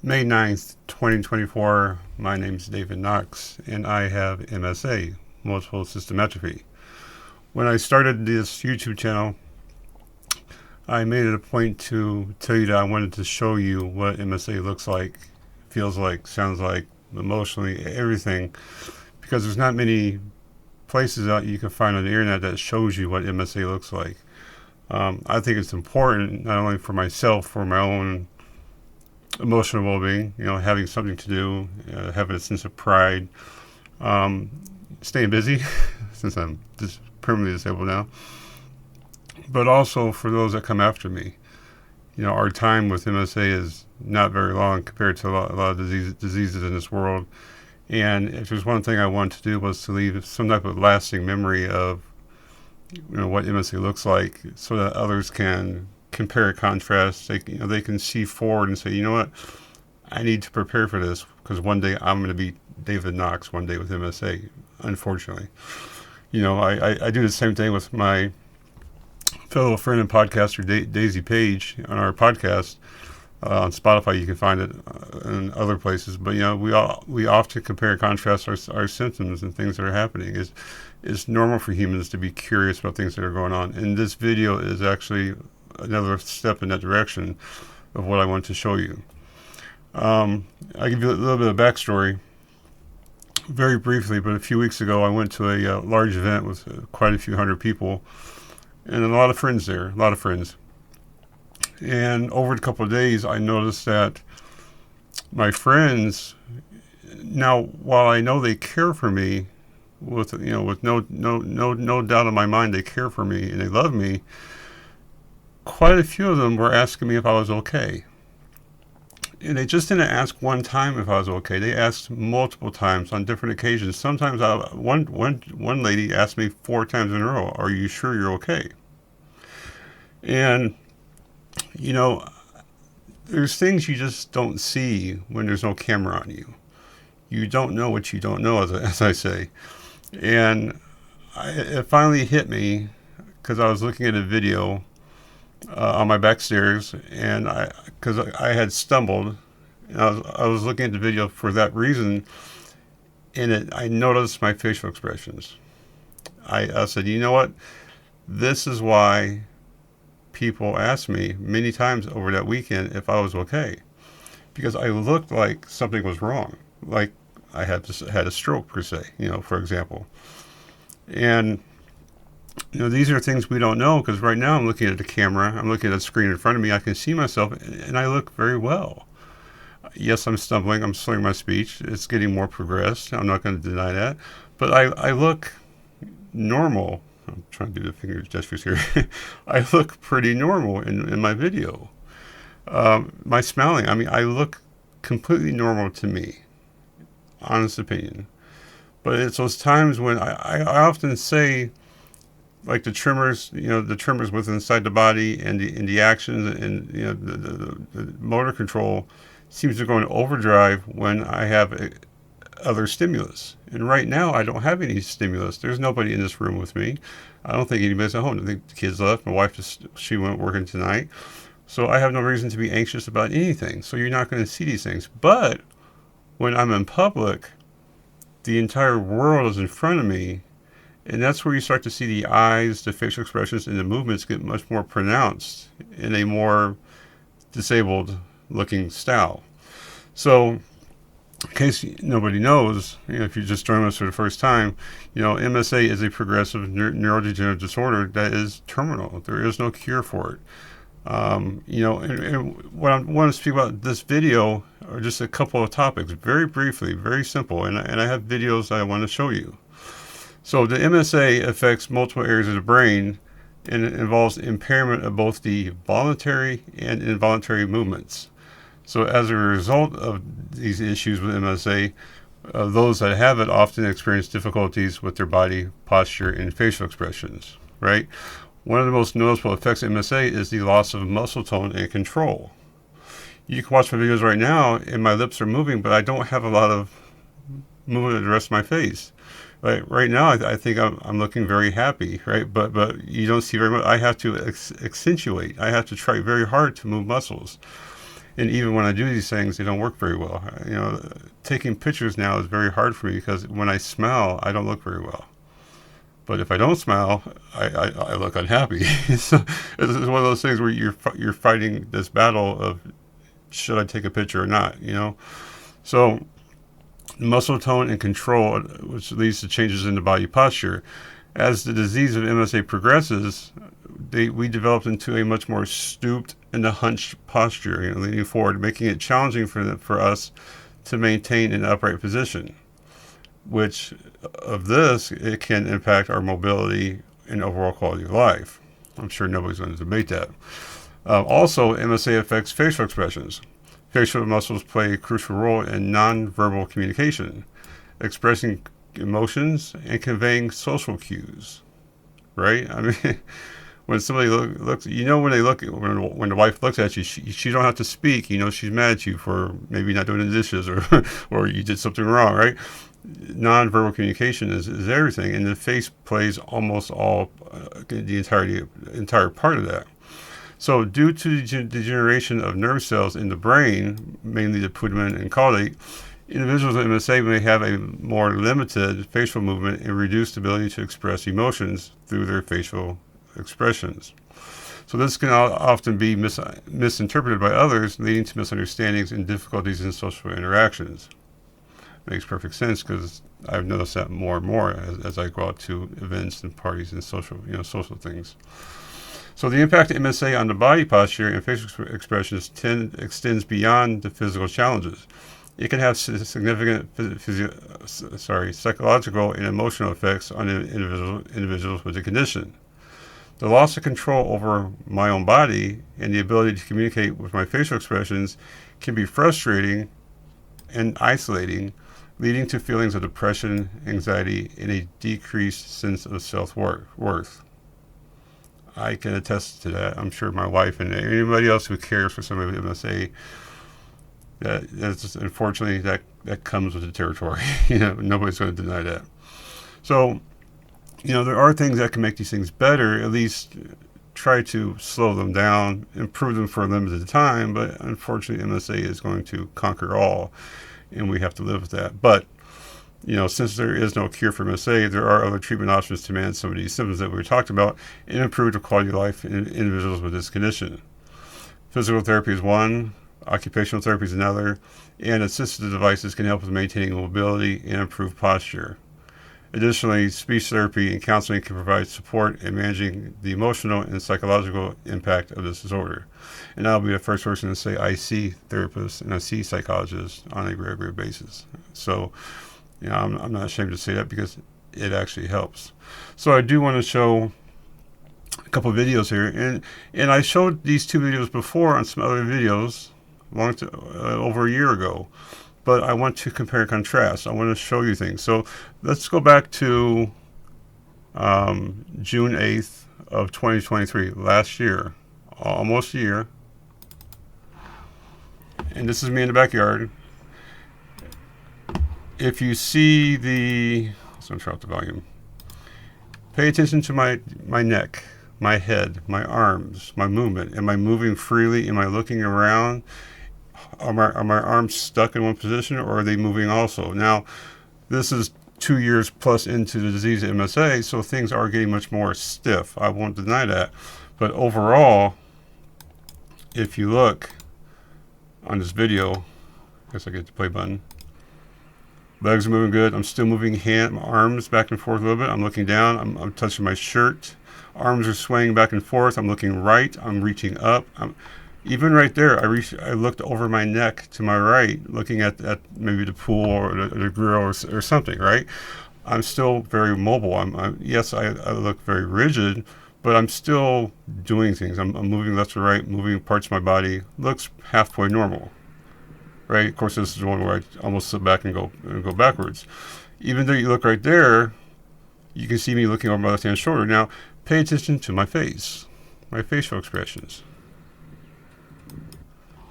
May 9th, 2024. My name is David Knox, and I have MSA, multiple system atrophy. When I started this YouTube channel, I made it a point to tell you that I wanted to show you what MSA looks like, feels like, sounds like, emotionally, everything, because there's not many places out you can find on the internet that shows you what MSA looks like. I think it's important not only for myself, for my own emotional well-being, having something to do, having a sense of pride, staying busy since I'm just permanently disabled now, but also for those that come after me. Our time with MSA is not very long compared to a lot of diseases in this world. And if there's one thing I wanted to do was to leave some type of lasting memory of what MSA looks like, so that others can compare and contrast. They can see forward and say, you know what, I need to prepare for this, because one day I'm going to be David Knox one day with MSA, unfortunately. I do the same thing with my fellow friend and podcaster Daisy Page on our podcast. On Spotify, you can find it in other places. But we often compare and contrast our symptoms and things that are happening. It's normal for humans to be curious about things that are going on, and this video is actually another step in that direction of what I want to show you. I'll give you a little bit of backstory, very briefly. But a few weeks ago, I went to a large event with quite a few hundred people, and a lot of friends there, a lot of friends. And over a couple of days, I noticed that my friends, now, while I know they care for me, with no doubt in my mind, they care for me and they love me, quite a few of them were asking me if I was okay. And they just didn't ask one time if I was okay. They asked multiple times on different occasions. Sometimes one lady asked me 4 times in a row, "Are you sure you're okay?" And there's things you just don't see when there's no camera on you. You don't know what you don't know, as I say. And it finally hit me, because I was looking at a video on my back stairs, and because I had stumbled, and I was looking at the video for that reason, and I noticed my facial expressions. I said, you know what? This is why people asked me many times over that weekend if I was okay, because I looked like something was wrong, like I had a stroke per se, for example. And these are things we don't know, because right now I'm looking at the camera, I'm looking at a screen in front of me, I can see myself, and I look very well. Yes, I'm stumbling, I'm slurring my speech, it's getting more progressed, I'm not going to deny that, but I look normal. I'm trying to do the finger gestures here. I look pretty normal in my video. My smiling, I look completely normal to me, honest opinion. But it's those times when I often say, like the tremors, the tremors within inside the body, and the actions, and the motor control seems to go in overdrive when I have other stimulus. And right now I don't have any stimulus. There's nobody in this room with me. I don't think anybody's at home. I think the kids left. My wife she went working tonight. So I have no reason to be anxious about anything. So you're not going to see these things. But when I'm in public, the entire world is in front of me. And that's where you start to see the eyes, the facial expressions, and the movements get much more pronounced in a more disabled looking style. So, in case nobody knows, if you just joined us for the first time, MSA is a progressive neurodegenerative disorder that is terminal. There is no cure for it. And what I want to speak about this video are just a couple of topics, very briefly, very simple, and I have videos that I want to show you. So the MSA affects multiple areas of the brain, and it involves impairment of both the voluntary and involuntary movements. So as a result of these issues with MSA, those that have it often experience difficulties with their body posture and facial expressions, right? One of the most noticeable effects of MSA is the loss of muscle tone and control. You can watch my videos right now, and my lips are moving, but I don't have a lot of movement of the rest of my face. Right now, I think I'm looking very happy, right? But you don't see very much. I have to accentuate. I have to try very hard to move muscles. And even when I do these things, they don't work very well. Taking pictures now is very hard for me because when I smile, I don't look very well. But if I don't smile, I look unhappy. So it's one of those things where you're fighting this battle of should I take a picture or not, So muscle tone and control, which leads to changes in the body posture. As the disease of MSA progresses, we developed into a much more stooped and a hunched posture, leaning forward, making it challenging for us to maintain an upright position. Which of this, it can impact our mobility and overall quality of life. I'm sure nobody's going to debate that. Also, MSA affects facial expressions. Facial muscles play a crucial role in nonverbal communication, expressing emotions and conveying social cues. Right? I mean, when somebody looks, when the wife looks at you, she don't have to speak. She's mad at you for maybe not doing the dishes or you did something wrong, right? Nonverbal communication is everything, and the face plays almost all the entire part of that. So, due to the degeneration of nerve cells in the brain, mainly the putamen and caudate, individuals with MSA may have a more limited facial movement and reduced ability to express emotions through their facial expressions. So this can often be misinterpreted by others, leading to misunderstandings and difficulties in social interactions. Makes perfect sense because I've noticed that more and more as I go out to events and parties and social things. So the impact of MSA on the body posture and facial expressions extends beyond the physical challenges. It can have significant psychological and emotional effects on individuals with the condition. The loss of control over my own body and the ability to communicate with my facial expressions can be frustrating and isolating, leading to feelings of depression, anxiety, and a decreased sense of self-worth. I can attest to that. I'm sure my wife and anybody else who cares for somebody with MSA, that's just, unfortunately, that comes with the territory. Nobody's going to deny that. So, there are things that can make these things better, at least try to slow them down, improve them for a limited time, but unfortunately MSA is going to conquer all, and we have to live with that. But, since there is no cure for MSA, there are other treatment options to manage some of these symptoms that we talked about and improve the quality of life in individuals with this condition. Physical therapy is one, occupational therapy is another, and assistive devices can help with maintaining mobility and improve posture. Additionally, speech therapy and counseling can provide support in managing the emotional and psychological impact of this disorder. And I'll be the first person to say I see therapists and I see psychologists on a regular basis. So, I'm not ashamed to say that because it actually helps. So I do want to show a couple of videos here. And I showed these two videos before on some other videos over a year ago. But I want to compare and contrast. I want to show you things. So let's go back to June 8th of 2023, last year, almost a year. And this is me in the backyard. If you see let's turn off the volume. Pay attention to my neck, my head, my arms, my movement. Am I moving freely? Am I looking around? Are my arms stuck in one position, or are they moving also? Now, this is 2 years plus into the disease of MSA, so things are getting much more stiff. I won't deny that. But overall, if you look on this video, I guess I get the play button. Legs are moving good. I'm still moving arms back and forth a little bit. I'm looking down. I'm touching my shirt. Arms are swaying back and forth. I'm looking right. I'm reaching up. Even right there, I looked over my neck to my right, looking at maybe the pool or the grill or something, right? I'm still very mobile. Yes, I look very rigid, but I'm still doing things. I'm moving left to right, moving parts of my body. Looks halfway normal, right? Of course, this is one where I almost sit back and go backwards. Even though you look right there, you can see me looking over my left-hand shoulder. Now, pay attention to my face, my facial expressions.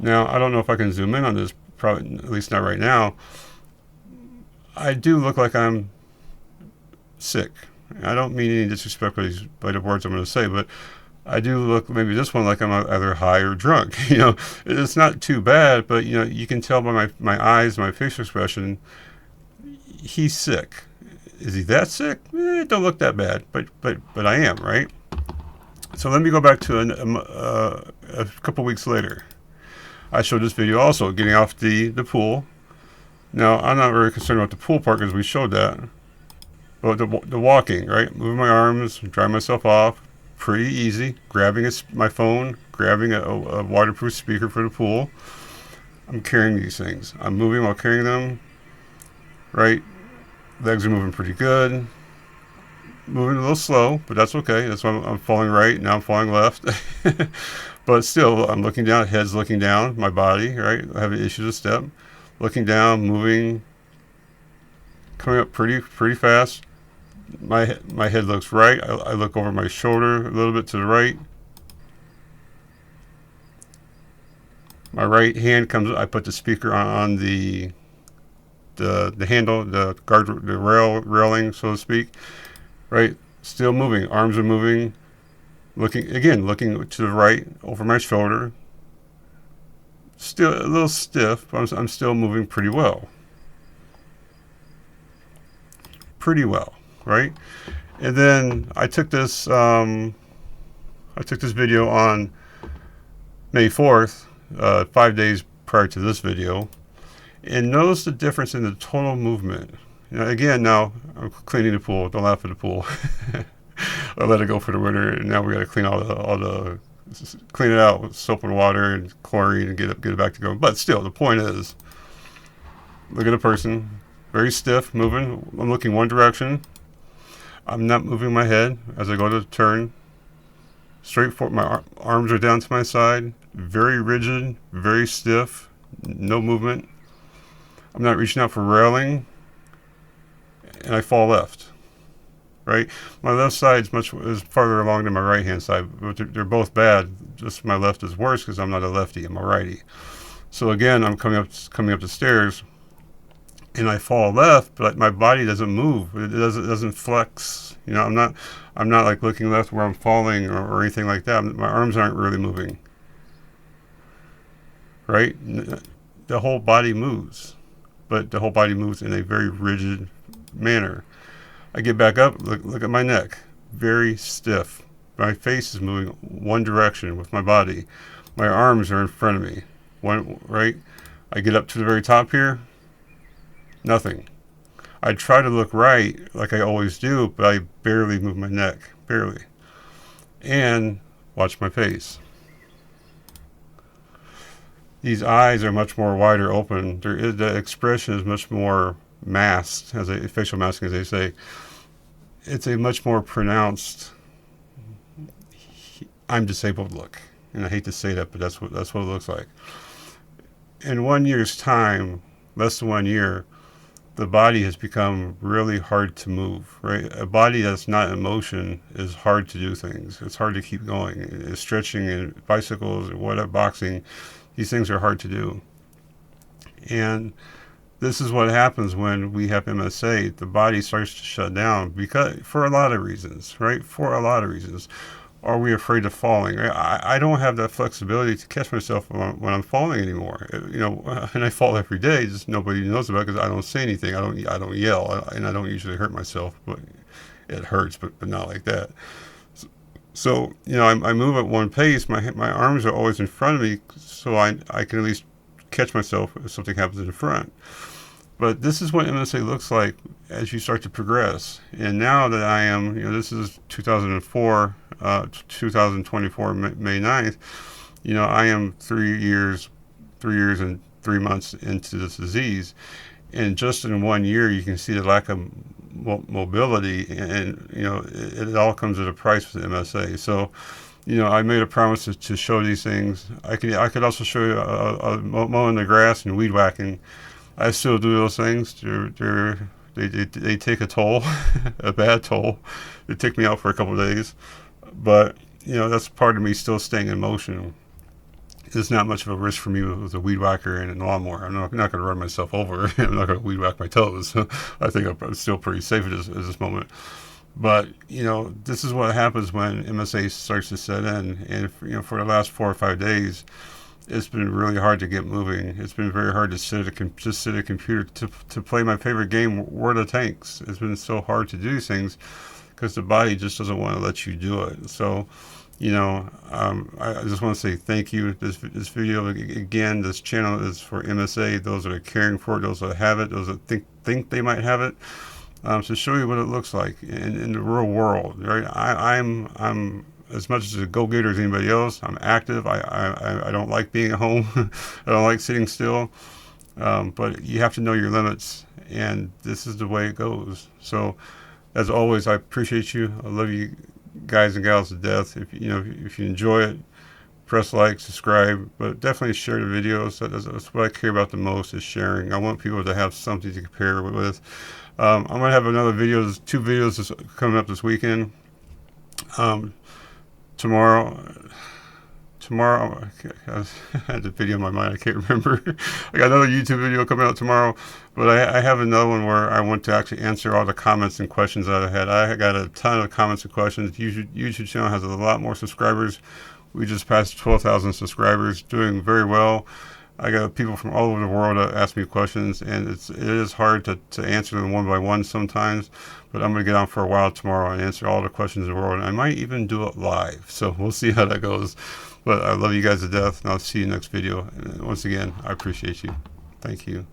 Now, I don't know if I can zoom in on this, probably at least not right now. I do look like I'm sick. I don't mean any disrespect by the words I'm going to say, but I do look, maybe this one, like I'm either high or drunk. It's not too bad, but you can tell by my eyes, my facial expression, he's sick. Is he that sick? It don't look that bad, but I am, right? So let me go back to a couple weeks later. I showed this video also, getting off the pool. Now, I'm not very concerned about the pool part because we showed that. But the walking, right? Moving my arms, drying myself off, pretty easy. Grabbing my phone, grabbing a waterproof speaker for the pool. I'm carrying these things. I'm moving while carrying them, right? Legs are moving pretty good. Moving a little slow, but that's okay. That's why I'm falling right. Now I'm falling left. But still, I'm looking down. Head's looking down. My body, right? I have issues with step. Looking down, moving, coming up pretty fast. My head looks right. I look over my shoulder a little bit to the right. My right hand comes. I put the speaker on the handle, the railing, so to speak. Right, still moving. Arms are moving. Looking to the right, over my shoulder. Still a little stiff, but I'm still moving pretty well. Pretty well, right? And then I took this video on May 4th, 5 days prior to this video, and notice the difference in the total movement. Again, now I'm cleaning the pool. Don't laugh at the pool. I let it go for the winter, and now we got to clean clean it out with soap and water and chlorine and get it back to going. But still, the point is, look at a person, very stiff, moving. I'm looking one direction. I'm not moving my head as I go to turn. Straight forward. My arms are down to my side, very rigid, very stiff, no movement. I'm not reaching out for railing. And I fall left, right? My left side is farther along than my right hand side, but they're both bad. Just my left is worse because I'm not a lefty, I'm a righty. So again, I'm coming up the stairs, and I fall left, but my body doesn't move. It doesn't flex. I'm not like looking left where I'm falling or anything like that. My arms aren't really moving, right? The whole body moves, but the whole body moves in a very rigid manner. I get back up, look at my neck, very stiff. My face is moving one direction with my body. My arms are in front of me, right? I get up to the very top here, nothing. I try to look right like I always do, but I barely move my neck, barely. And watch my face. These eyes are much more wider open. The expression is much more masked, facial masking, as they say. It's a much more pronounced I'm disabled look. And I hate to say that, but that's what it looks like. In 1 year's time, less than 1 year, the body has become really hard to move, right? A body that's not in motion is hard to do things. It's hard to keep going. Stretching and bicycles and whatever, boxing, these things are hard to do. And this is what happens when we have MSA. The body starts to shut down for a lot of reasons, right? For a lot of reasons. Are we afraid of falling? Right? I don't have that flexibility to catch myself when I'm falling anymore. And I fall every day. Just nobody knows about it because I don't say anything. I don't yell, and I don't usually hurt myself. But it hurts, but not like that. So I move at one pace. My arms are always in front of me, so I can at least catch myself if something happens in the front. But this is what MSA looks like as you start to progress. And now that I am, this is 2024, 2024, May 9th, I am 3 years and 3 months into this disease. And just in 1 year, you can see the lack of mobility, and it all comes at a price with MSA. So, I made a promise to show these things. I could also show you mowing the grass and weed whacking. I still do those things. They take a toll, a bad toll. They take me out for a couple of days, but that's part of me still staying in motion. It's not much of a risk for me with a weed whacker and a lawnmower. I'm not going to run myself over. I'm not going to weed whack my toes. I think I'm still pretty safe at this moment. But this is what happens when MSA starts to set in, and for the last 4 or 5 days, it's been really hard to get moving. It's been very hard to just sit at a computer to play my favorite game, World of Tanks. It's been so hard to do these things because the body just doesn't want to let you do it. So, I just want to say thank you. This video, again, this channel is for MSA. Those that are caring for it, those that have it, those that think they might have it. To show you what it looks like in the real world, right? I'm as much as a go-getter as anybody else. I'm active. I don't like being at home. I don't like sitting still. But you have to know your limits, and this is the way it goes. So, as always, I appreciate you. I love you guys and gals to death. If you enjoy it, press like, subscribe, but definitely share the videos. That's what I care about the most, is sharing. I want people to have something to compare with. I'm gonna have another video, 2 videos coming up this weekend. Tomorrow, I had the video in my mind. I can't remember. I got another YouTube video coming out tomorrow, but I have another one where I want to actually answer all the comments and questions that I had. I got a ton of comments and questions. YouTube channel has a lot more subscribers. We just passed 12,000 subscribers, doing very well. I got people from all over the world that ask me questions, and it is hard to answer them one by one sometimes, but I'm going to get on for a while tomorrow and answer all the questions in the world, and I might even do it live, so we'll see how that goes. But I love you guys to death, and I'll see you next video. And once again, I appreciate you. Thank you.